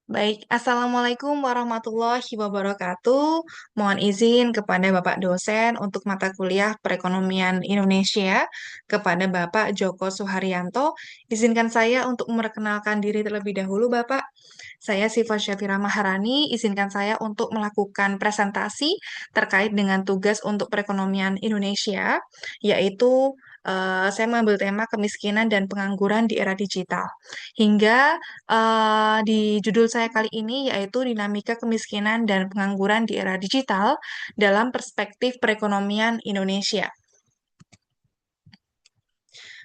Baik, Assalamualaikum warahmatullahi wabarakatuh. Mohon izin kepada Bapak dosen untuk mata kuliah Perekonomian Indonesia, kepada Bapak Joko Suharyanto. Izinkan saya untuk memperkenalkan diri terlebih dahulu, Bapak. Saya Siva Syafira Maharani, izinkan saya untuk melakukan presentasi terkait dengan tugas untuk perekonomian Indonesia, yaitu saya mengambil tema kemiskinan dan pengangguran di era digital. Hingga di judul saya kali ini yaitu dinamika kemiskinan dan pengangguran di era digital dalam perspektif perekonomian Indonesia.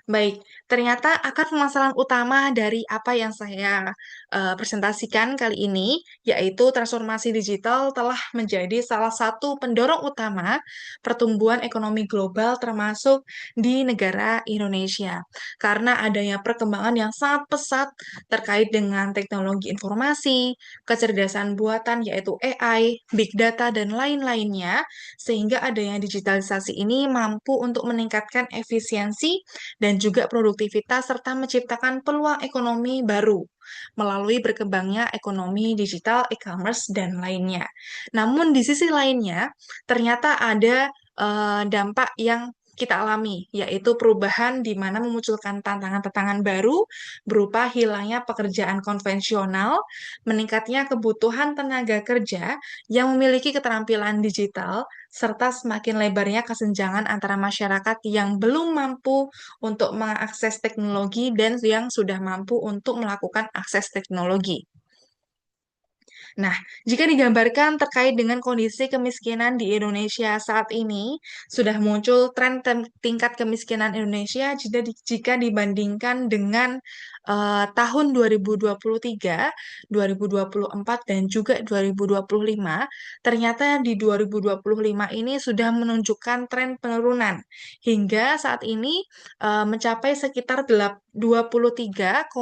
Baik, ternyata akar permasalahan utama dari apa yang saya presentasikan kali ini, yaitu transformasi digital telah menjadi salah satu pendorong utama pertumbuhan ekonomi global termasuk di negara Indonesia. Karena adanya perkembangan yang sangat pesat terkait dengan teknologi informasi, kecerdasan buatan yaitu AI, big data, dan lain-lainnya, sehingga adanya digitalisasi ini mampu untuk meningkatkan efisiensi dan juga produktivitas serta menciptakan peluang ekonomi baru melalui berkembangnya ekonomi digital, e-commerce, dan lainnya. Namun di sisi lainnya, ternyata ada dampak yang kita alami, yaitu perubahan di mana memunculkan tantangan-tantangan baru berupa hilangnya pekerjaan konvensional, meningkatnya kebutuhan tenaga kerja yang memiliki keterampilan digital, serta semakin lebarnya kesenjangan antara masyarakat yang belum mampu untuk mengakses teknologi dan yang sudah mampu untuk melakukan akses teknologi. Nah, jika digambarkan terkait dengan kondisi kemiskinan di Indonesia saat ini, sudah muncul tren tingkat kemiskinan Indonesia jika dibandingkan dengan tahun 2023, 2024, dan juga 2025, ternyata di 2025 ini sudah menunjukkan tren penurunan. Hingga saat ini mencapai sekitar 23,85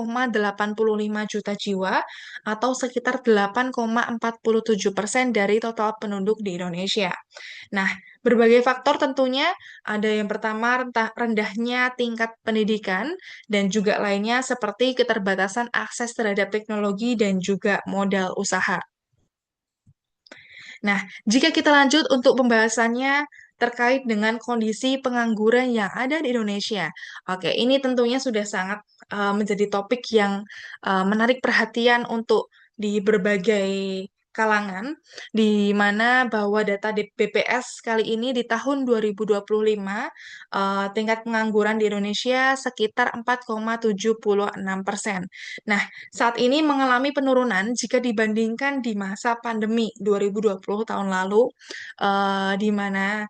juta jiwa atau sekitar 8,47% dari total penduduk di Indonesia. Nah, berbagai faktor tentunya ada yang pertama rendahnya tingkat pendidikan dan juga lainnya seperti keterbatasan akses terhadap teknologi dan juga modal usaha. Nah, jika kita lanjut untuk pembahasannya terkait dengan kondisi pengangguran yang ada di Indonesia. Oke, ini tentunya sudah sangat menjadi topik yang menarik perhatian untuk di berbagai kalangan, di mana bahwa data di BPS kali ini di tahun 2025 tingkat pengangguran di Indonesia sekitar 4,76%. Nah, saat ini mengalami penurunan jika dibandingkan di masa pandemi 2020 tahun lalu, di mana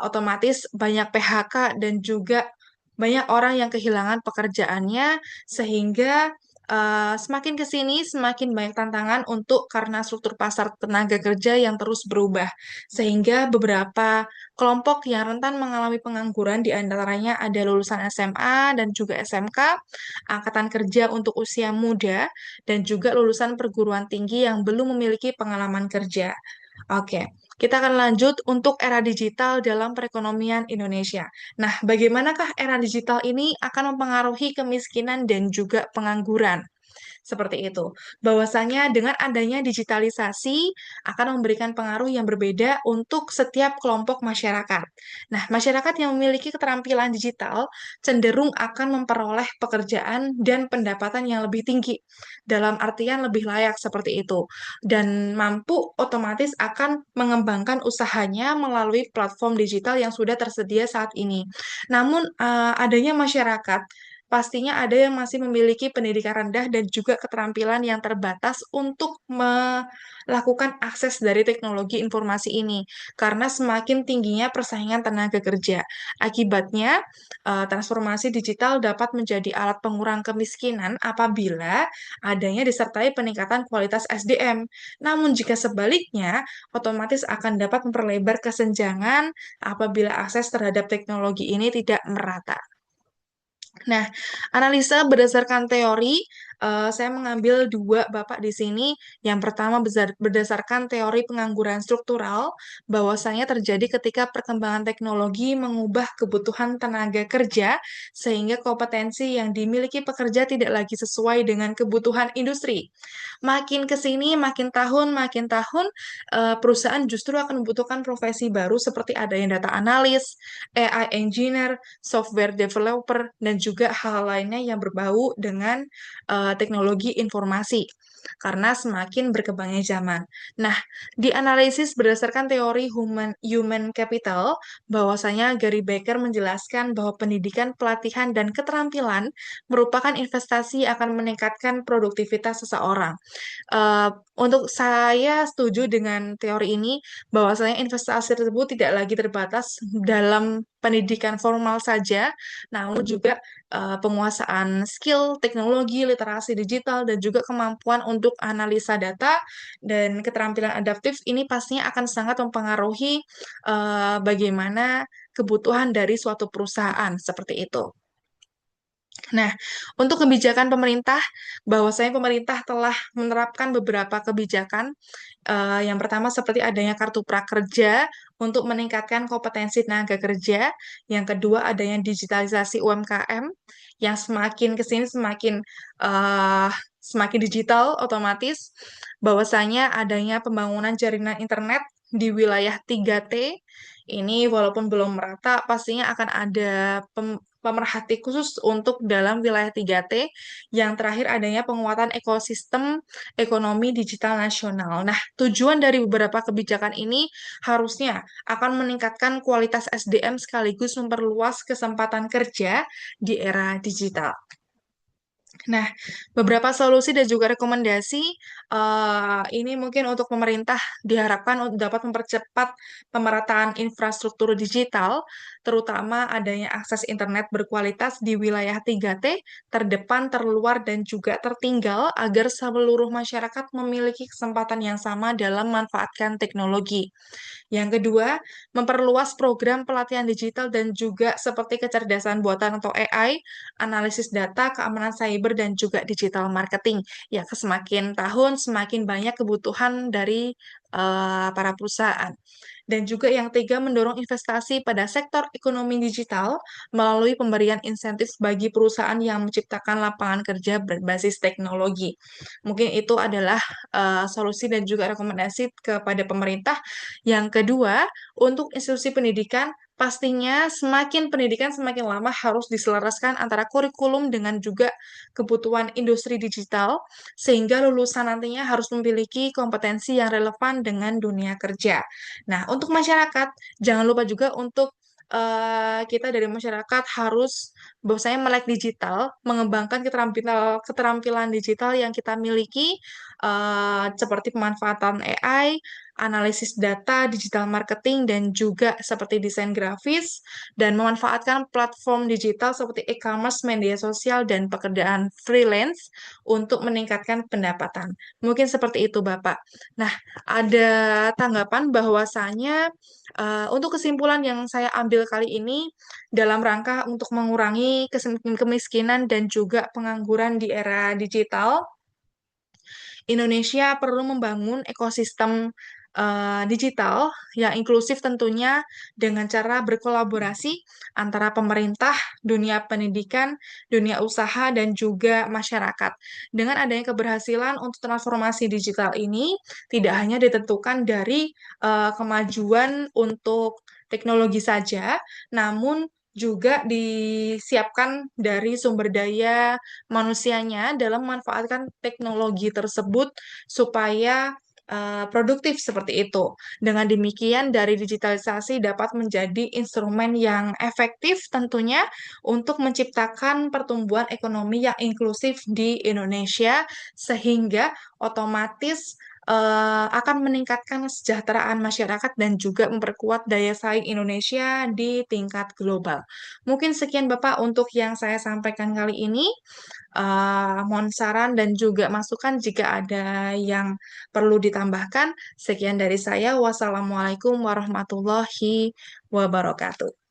otomatis banyak PHK dan juga banyak orang yang kehilangan pekerjaannya, sehingga semakin ke sini semakin banyak tantangan untuk karena struktur pasar tenaga kerja yang terus berubah, sehingga beberapa kelompok yang rentan mengalami pengangguran di antaranya ada lulusan SMA dan juga SMK, angkatan kerja untuk usia muda, dan juga lulusan perguruan tinggi yang belum memiliki pengalaman kerja. Oke, kita akan lanjut untuk era digital dalam perekonomian Indonesia. Nah, bagaimanakah era digital ini akan mempengaruhi kemiskinan dan juga pengangguran? Seperti itu. Bahwasanya dengan adanya digitalisasi akan memberikan pengaruh yang berbeda untuk setiap kelompok masyarakat. Nah, masyarakat yang memiliki keterampilan digital cenderung akan memperoleh pekerjaan dan pendapatan yang lebih tinggi, dalam artian lebih layak seperti itu, dan mampu otomatis akan mengembangkan usahanya melalui platform digital yang sudah tersedia saat ini. Namun, adanya masyarakat pastinya ada yang masih memiliki pendidikan rendah dan juga keterampilan yang terbatas untuk melakukan akses dari teknologi informasi ini, karena semakin tingginya persaingan tenaga kerja. Akibatnya, transformasi digital dapat menjadi alat pengurang kemiskinan apabila adanya disertai peningkatan kualitas SDM. Namun jika sebaliknya, otomatis akan dapat memperlebar kesenjangan apabila akses terhadap teknologi ini tidak merata. Nah, analisa berdasarkan teori saya mengambil dua Bapak di sini. Yang pertama berdasarkan teori pengangguran struktural, bahwasanya terjadi ketika perkembangan teknologi mengubah kebutuhan tenaga kerja sehingga kompetensi yang dimiliki pekerja tidak lagi sesuai dengan kebutuhan industri. Makin ke sini, makin tahun, perusahaan justru akan membutuhkan profesi baru seperti ada yang data analis, AI engineer, software developer, dan juga hal lainnya yang berbau dengan teknologi informasi. Karena semakin berkembangnya zaman. Nah, dianalisis berdasarkan teori human capital, bahwasanya Gary Becker menjelaskan bahwa pendidikan, pelatihan, dan keterampilan merupakan investasi yang akan meningkatkan produktivitas seseorang. Eh, untuk saya setuju dengan teori ini, bahwasanya investasi tersebut tidak lagi terbatas dalam pendidikan formal saja, namun juga penguasaan skill, teknologi, literasi digital, dan juga kemampuan untuk analisa data dan keterampilan adaptif ini pastinya akan sangat mempengaruhi bagaimana kebutuhan dari suatu perusahaan seperti itu. Nah, untuk kebijakan pemerintah, bahwasanya pemerintah telah menerapkan beberapa kebijakan. Yang pertama seperti adanya kartu prakerja untuk meningkatkan kompetensi tenaga kerja. Yang kedua adanya digitalisasi UMKM yang semakin ke sini eh, semakin digital otomatis. Bahwasanya adanya pembangunan jaringan internet di wilayah 3T. Ini walaupun belum merata, pastinya akan ada pemerhati khusus untuk dalam wilayah 3T. Yang terakhir adanya penguatan ekosistem ekonomi digital nasional. Nah, tujuan dari beberapa kebijakan ini harusnya akan meningkatkan kualitas SDM sekaligus memperluas kesempatan kerja di era digital. Nah, beberapa solusi dan juga rekomendasi ini mungkin untuk pemerintah diharapkan untuk dapat mempercepat pemerataan infrastruktur digital, terutama adanya akses internet berkualitas di wilayah 3T, terdepan, terluar, dan juga tertinggal agar seluruh masyarakat memiliki kesempatan yang sama dalam memanfaatkan teknologi. Yang kedua, memperluas program pelatihan digital dan juga seperti kecerdasan buatan atau AI, analisis data, keamanan cyber, dan juga digital marketing. Ya, semakin tahun semakin banyak kebutuhan dari para perusahaan. Dan juga yang ketiga, mendorong investasi pada sektor ekonomi digital melalui pemberian insentif bagi perusahaan yang menciptakan lapangan kerja berbasis teknologi. Mungkin itu adalah solusi dan juga rekomendasi kepada pemerintah. Yang kedua, untuk institusi pendidikan, pastinya semakin pendidikan semakin lama harus diselaraskan antara kurikulum dengan juga kebutuhan industri digital, sehingga lulusan nantinya harus memiliki kompetensi yang relevan dengan dunia kerja. Nah, untuk masyarakat, jangan lupa juga untuk kita dari masyarakat harus bahwasanya melek digital, mengembangkan keterampilan keterampilan digital yang kita miliki, seperti pemanfaatan AI, analisis data, digital marketing, dan juga seperti desain grafis, dan memanfaatkan platform digital seperti e-commerce, media sosial, dan pekerjaan freelance untuk meningkatkan pendapatan. Mungkin seperti itu, Bapak. Nah, ada tanggapan bahwasanya untuk kesimpulan yang saya ambil kali ini dalam rangka untuk mengurangi kemiskinan dan juga pengangguran di era digital, Indonesia perlu membangun ekosistem digital yang inklusif tentunya dengan cara berkolaborasi antara pemerintah, dunia pendidikan, dunia usaha, dan juga masyarakat. Dengan adanya keberhasilan untuk transformasi digital ini tidak hanya ditentukan dari kemajuan untuk teknologi saja, namun juga disiapkan dari sumber daya manusianya dalam memanfaatkan teknologi tersebut supaya produktif seperti itu. Dengan demikian, dari digitalisasi dapat menjadi instrumen yang efektif tentunya untuk menciptakan pertumbuhan ekonomi yang inklusif di Indonesia, sehingga otomatis akan meningkatkan kesejahteraan masyarakat dan juga memperkuat daya saing Indonesia di tingkat global. Mungkin sekian Bapak untuk yang saya sampaikan kali ini. Mohon saran dan juga masukan jika ada yang perlu ditambahkan. Sekian dari saya. Wassalamualaikum warahmatullahi wabarakatuh.